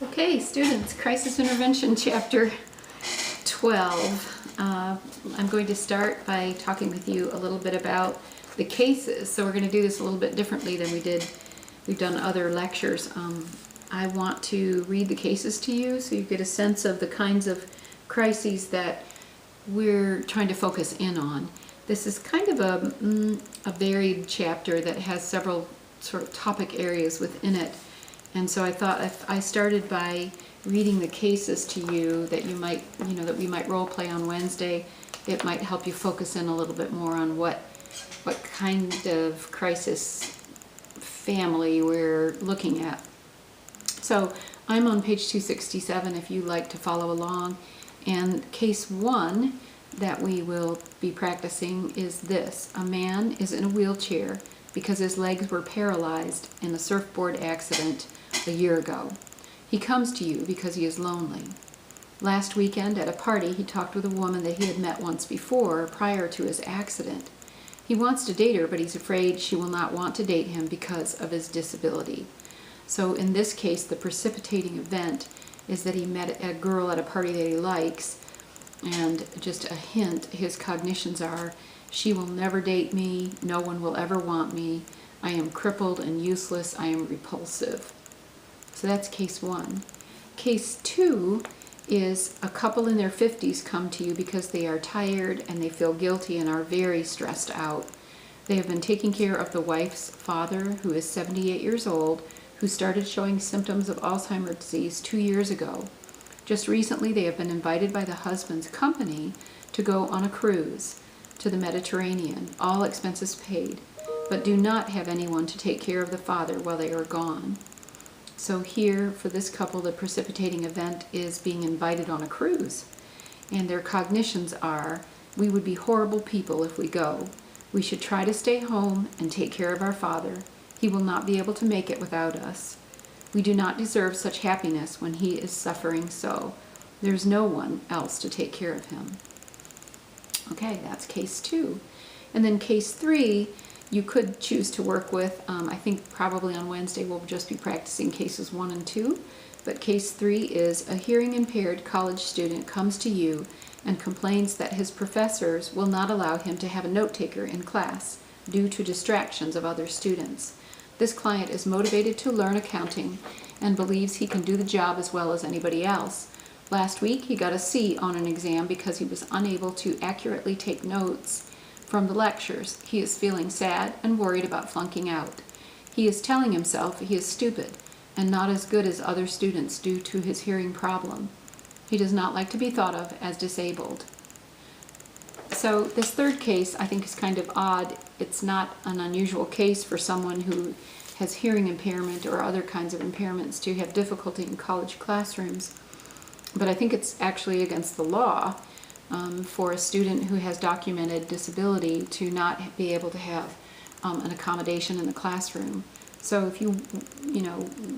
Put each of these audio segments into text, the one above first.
Okay, students, Crisis Intervention, Chapter 12. I'm going to start by talking with you a little bit about the cases. So we're going to do this a little bit differently than we've done other lectures. I want to read the cases to you so you get a sense of the kinds of crises that we're trying to focus in on. This is kind of a varied chapter that has several sort of topic areas within it. And so I thought if I started by reading the cases to you that that we might role play on Wednesday, it might help you focus in a little bit more on what kind of crisis family we're looking at. So I'm on page 267 if you'd like to follow along. And case 1 that we will be practicing is this. A man is in a wheelchair because his legs were paralyzed in a surfboard accident a year ago. He comes to you because he is lonely. Last weekend at a party, he talked with a woman that he had met once before prior to his accident. He wants to date her, but he's afraid she will not want to date him because of his disability. So in this case, the precipitating event is that he met a girl at a party that he likes, and just a hint, his cognitions are, she will never date me, no one will ever want me, I am crippled and useless, I am repulsive. So that's case 1. Case 2 is a couple in their 50s come to you because they are tired and they feel guilty and are very stressed out. They have been taking care of the wife's father, who is 78 years old, who started showing symptoms of Alzheimer's disease 2 years ago. Just recently they have been invited by the husband's company to go on a cruise to the Mediterranean, all expenses paid, but do not have anyone to take care of the father while they are gone. So here, for this couple, the precipitating event is being invited on a cruise. And their cognitions are, we would be horrible people if we go. We should try to stay home and take care of our father. He will not be able to make it without us. We do not deserve such happiness when he is suffering so. There's no one else to take care of him. Okay, that's case 2. And then case 3, you could choose to work with, I think probably on Wednesday we'll just be practicing cases 1 and 2, but case 3 is a hearing impaired college student comes to you and complains that his professors will not allow him to have a note taker in class due to distractions of other students. This client is motivated to learn accounting and believes he can do the job as well as anybody else. Last week he got a C on an exam because he was unable to accurately take notes from the lectures. He is feeling sad and worried about flunking out. He is telling himself he is stupid and not as good as other students due to his hearing problem. He does not like to be thought of as disabled. So this third case I think is kind of odd. It's not an unusual case for someone who has hearing impairment or other kinds of impairments to have difficulty in college classrooms. But I think it's actually against the law for a student who has documented disability to not be able to have an accommodation in the classroom. So if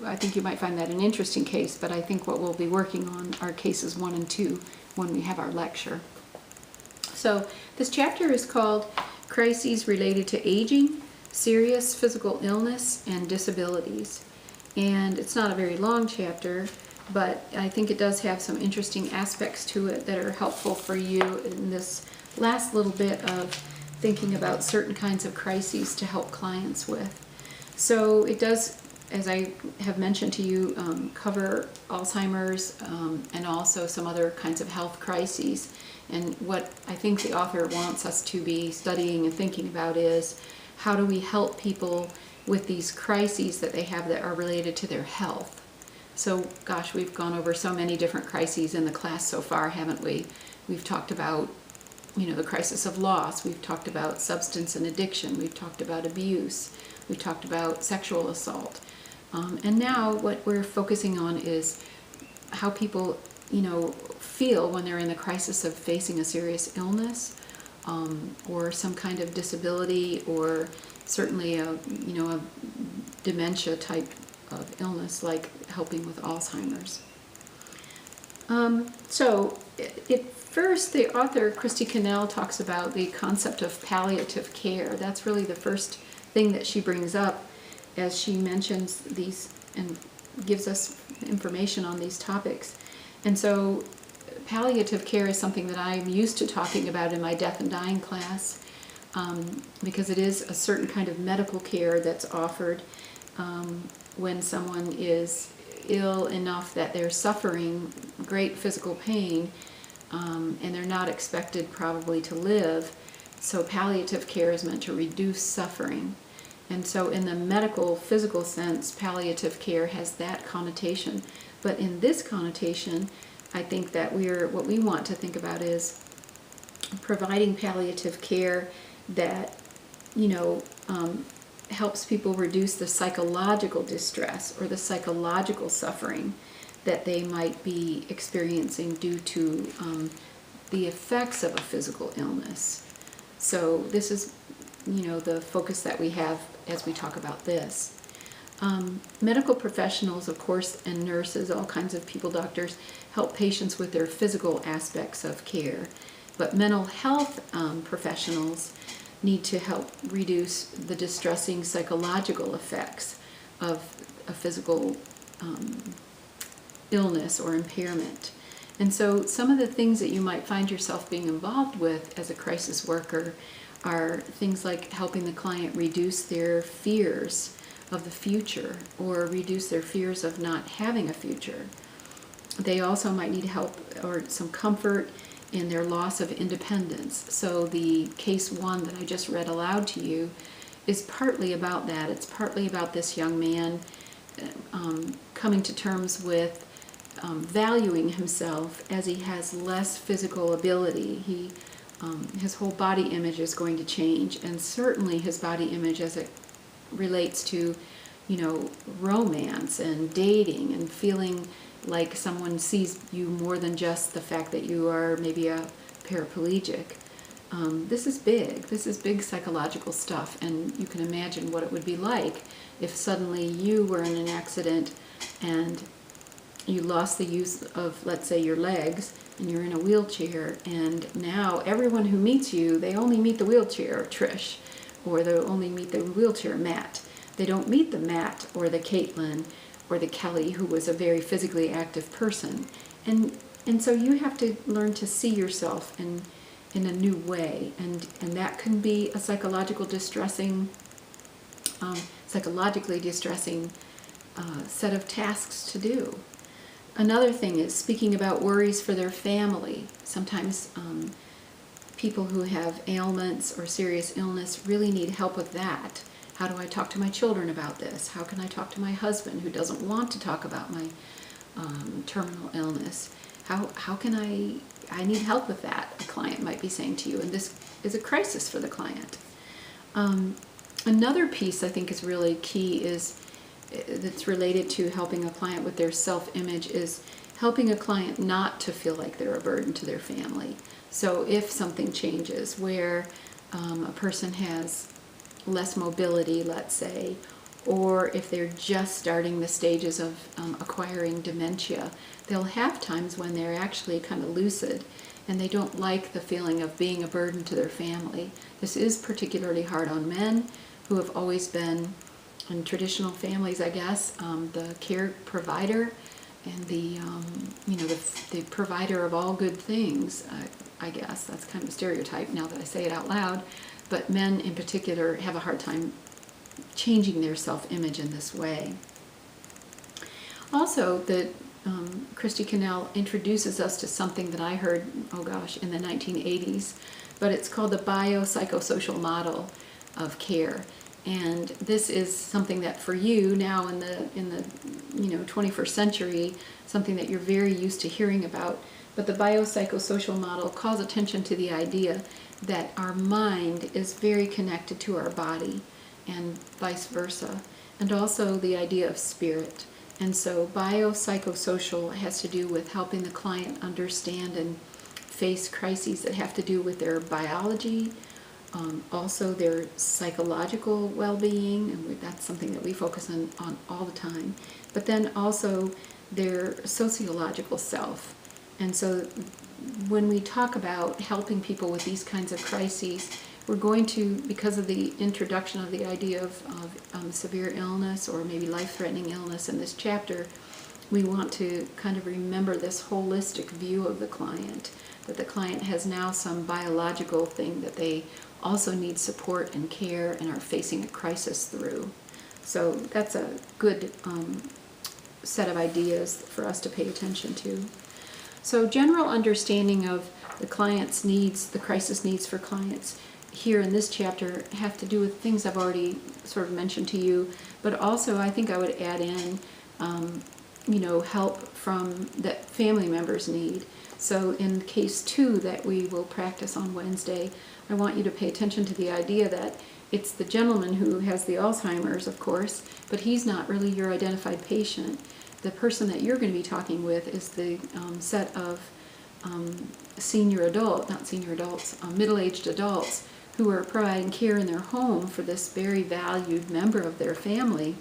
I think you might find that an interesting case, but I think what we'll be working on are cases 1 and 2 when we have our lecture. So this chapter is called Crises Related to Aging, Serious Physical Illness, and Disabilities. And it's not a very long chapter, but I think it does have some interesting aspects to it that are helpful for you in this last little bit of thinking about certain kinds of crises to help clients with. So it does, as I have mentioned to you, cover Alzheimer's and also some other kinds of health crises. And what I think the author wants us to be studying and thinking about is how do we help people with these crises that they have that are related to their health. So, gosh, we've gone over so many different crises in the class so far, haven't we? We've talked about, the crisis of loss. We've talked about substance and addiction. We've talked about abuse. We've talked about sexual assault. And now what we're focusing on is how people, feel when they're in the crisis of facing a serious illness or some kind of disability or certainly a dementia type of illness like helping with Alzheimer's. So first the author, Christy Cannell, talks about the concept of palliative care. That's really the first thing that she brings up as she mentions these and gives us information on these topics. And so palliative care is something that I'm used to talking about in my death and dying class, because it is a certain kind of medical care that's offered when someone is ill enough that they're suffering great physical pain, and they're not expected probably to live. So palliative care is meant to reduce suffering. And so in the medical, physical sense, palliative care has that connotation. But in this connotation, I think that what we want to think about is providing palliative care that, helps people reduce the psychological distress or the psychological suffering that they might be experiencing due to the effects of a physical illness. So this is, the focus that we have as we talk about this. Medical professionals, of course, and nurses, all kinds of people, doctors, help patients with their physical aspects of care. But mental health professionals need to help reduce the distressing psychological effects of a physical illness or impairment. And so some of the things that you might find yourself being involved with as a crisis worker are things like helping the client reduce their fears of the future or reduce their fears of not having a future. They also might need help or some comfort in their loss of independence. So the case 1 that I just read aloud to you is partly about that. It's partly about this young man coming to terms with valuing himself as he has less physical ability. His whole body image is going to change, and certainly his body image as it relates to, romance and dating and feeling like someone sees you more than just the fact that you are maybe a paraplegic. This is big psychological stuff, and you can imagine what it would be like if suddenly you were in an accident and you lost the use of, let's say, your legs, and you're in a wheelchair, and now everyone who meets you, they only meet the wheelchair Trish, or they only meet the wheelchair Matt. They don't meet the Matt or the Caitlin or the Kelly who was a very physically active person. And so you have to learn to see yourself in a new way, and that can be a psychologically distressing set of tasks to do. Another thing is speaking about worries for their family. Sometimes people who have ailments or serious illness really need help with that. How do I talk to my children about this? How can I talk to my husband who doesn't want to talk about my terminal illness? How can I need help with that, a client might be saying to you, and this is a crisis for the client. Another piece I think is really key that's related to helping a client with their self-image is helping a client not to feel like they're a burden to their family. So if something changes where a person has less mobility, let's say, or if they're just starting the stages of acquiring dementia, they'll have times when they're actually kind of lucid and they don't like the feeling of being a burden to their family. This is particularly hard on men who have always been, in traditional families, I guess, the care provider and the provider of all good things. I guess that's kind of a stereotype now that I say it out loud, but men in particular have a hard time changing their self-image in this way. Also, Christy Cannell introduces us to something that I heard, in the 1980s, but it's called the biopsychosocial model of care. And this is something that for you now in the 21st century, something that you're very used to hearing about. But the biopsychosocial model calls attention to the idea that our mind is very connected to our body and vice versa, and also the idea of spirit. And so biopsychosocial has to do with helping the client understand and face crises that have to do with their biology, also their psychological well-being, and that's something that we focus on all the time, but then also their sociological self. And so when we talk about helping people with these kinds of crises, we're going to, because of the introduction of the idea of severe illness or maybe life-threatening illness in this chapter, we want to kind of remember this holistic view of the client, that the client has now some biological thing that they also need support and care and are facing a crisis through. So that's a good set of ideas for us to pay attention to. So general understanding of the client's needs, the crisis needs for clients here in this chapter have to do with things I've already sort of mentioned to you, but also I think I would add in help from that family members need. So in case 2 that we will practice on Wednesday, I want you to pay attention to the idea that it's the gentleman who has the Alzheimer's, of course, but he's not really your identified patient. The person that you're going to be talking with is the set of middle-aged adults who are providing care in their home for this very valued member of their family,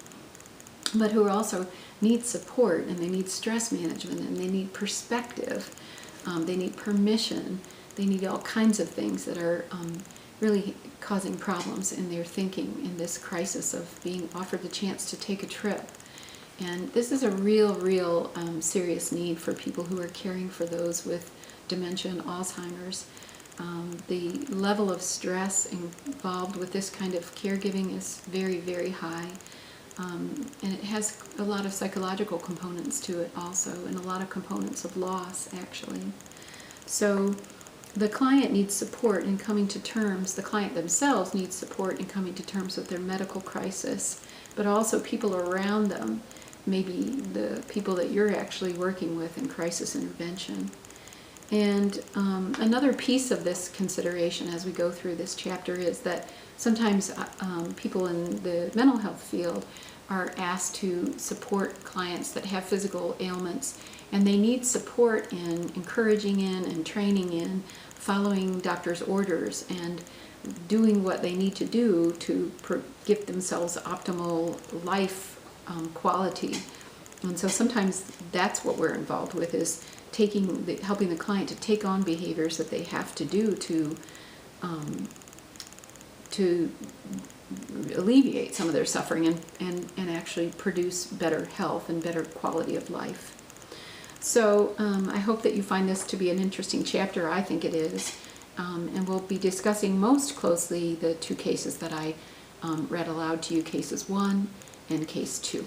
but who also need support, and they need stress management, and they need perspective, they need permission, they need all kinds of things that are really causing problems in their thinking in this crisis of being offered the chance to take a trip. And this is a real serious need for people who are caring for those with dementia and Alzheimer's. The level of stress involved with this kind of caregiving is very high. And it has a lot of psychological components to it also, and a lot of components of loss, actually. So the client needs support in coming to terms, the client themselves needs support in coming to terms with their medical crisis, but also people around them, maybe the people that you're actually working with in crisis intervention. And another piece of this consideration as we go through this chapter is that sometimes people in the mental health field are asked to support clients that have physical ailments, and they need support in encouraging in and training in following doctor's orders and doing what they need to do to give themselves optimal life quality. And so sometimes that's what we're involved with, is helping the client to take on behaviors that they have to do to alleviate some of their suffering and actually produce better health and better quality of life. So I hope that you find this to be an interesting chapter. I think it is. And we'll be discussing most closely the 2 cases that I read aloud to you, cases 1 and case 2.